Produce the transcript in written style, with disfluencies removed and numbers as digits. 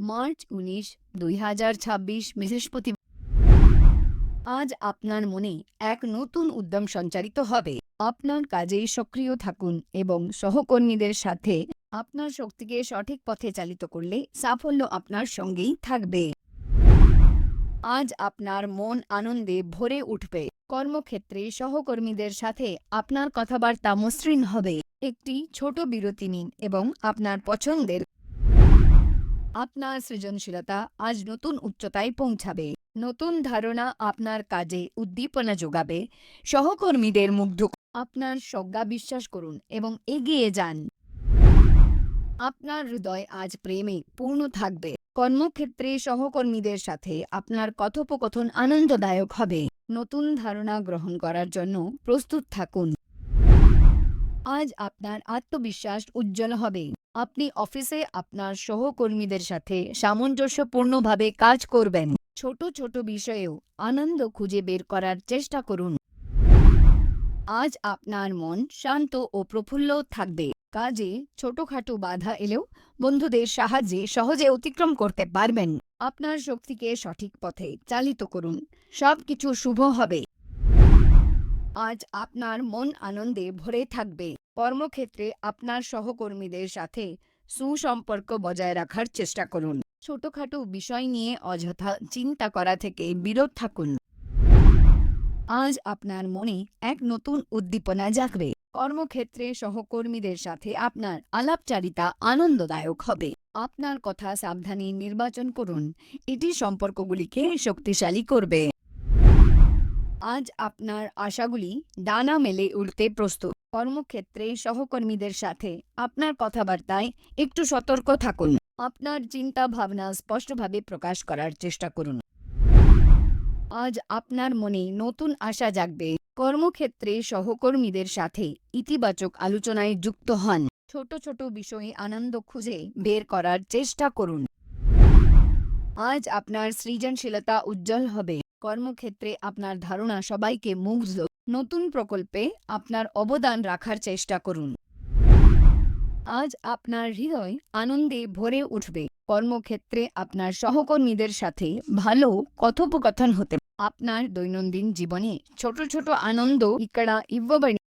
March ১৯, ২০২৬ বৃহস্পতিবার। আজ আপনার মনে এক নতুন উদ্যম সঞ্চারিত হবে। আপনার কাজে সক্রিয় থাকুন এবং সহকর্মীদের সাথে আপনার শক্তিকে সঠিক পথে চালিত করলে সাফল্য আপনার সঙ্গেই থাকবে। আজ আপনার মন আনন্দে ভরে উঠবে। কর্মক্ষেত্রে সহকর্মীদের সাথে আপনার কথাবার্তা মসৃণ হবে। একটি ছোট বিরতি নিন এবং আপনার পছন্দের আপনার সৃজনশীলতা আজ নতুন উচ্চতায় পৌঁছাবে। নতুন ধারণা আপনার কাজে উদ্দীপনা যোগাবে। সহকর্মীদের মুগ্ধ আপনার প্রজ্ঞা বিশ্বাস করুন এবং এগিয়ে যান। আপনার হৃদয় আজ প্রেমে পূর্ণ থাকবে। কর্মক্ষেত্রে সহকর্মীদের সাথে আপনার কথোপকথন আনন্দদায়ক হবে। নতুন ধারণা গ্রহণ করার জন্য প্রস্তুত থাকুন। আজ আপনার আত্মবিশ্বাস উজ্জ্বল হবে। আপনি অফিসে আপনার সহকর্মীদের সাথে সামঞ্জস্যপূর্ণভাবে কাজ করবেন। ছোট ছোট বিষয়েও আনন্দ খুঁজে বের করার চেষ্টা করুন। আজ আপনার মন শান্ত ও প্রফুল্ল থাকবে। কাজে ছোটখাটো বাধা এলেও বন্ধুদের সাহায্যে সহজে অতিক্রম করতে পারবেন। আপনার শক্তিকে সঠিক পথে চালিত করুন। সবকিছু শুভ হবে। আজ আপনার মন আনন্দে ভরে থাকবে। কর্মক্ষেত্রে আপনার সহকর্মীদের সাথে সুসম্পর্ক বজায় রাখার চেষ্টা করুন। ছোটখাটো বিষয় নিয়ে অযথা চিন্তা করা থেকে বিরত থাকুন। আজ আপনার মনে এক নতুন উদ্দীপনা জাগবে। কর্মক্ষেত্রে সহকর্মীদের সাথে আপনার আলাপচারিতা আনন্দদায়ক হবে। আপনার কথা সাবধানে নির্বাচন করুন। এটি সম্পর্কগুলিকে শক্তিশালী করবে। আজ আপনার আশাগুলি ডানা মেলে উড়তে প্রস্তুত। কর্মক্ষেত্রে সহকর্মীদের সাথে আপনার কথাবার্তায় একটু সতর্ক থাকুন। আপনার চিন্তা ভাবনা স্পষ্টভাবে প্রকাশ করার চেষ্টা করুন। আজ আপনার মনে নতুন আশা জাগবে। কর্মক্ষেত্রে সহকর্মীদের সাথে ইতিবাচক আলোচনায় যুক্ত হন। ছোট ছোট বিষয়ে আনন্দ খুঁজে বের করার চেষ্টা করুন। আজ আপনার সৃজনশীলতা উজ্জ্বল হবে। কর্মক্ষেত্রে আপনার ধারণা সবাইকে মুগ্ধ। নতুন প্রকল্পে আপনার অবদান রাখার চেষ্টা করুন। আজ আপনার হৃদয় আনন্দে ভরে উঠবে। কর্মক্ষেত্রে আপনার সহকর্মীদের সাথে ভালো কথোপকথন হতে আপনার দৈনন্দিন জীবনে ছোট ছোট আনন্দ ఇక్కడ ఇవ్వబడి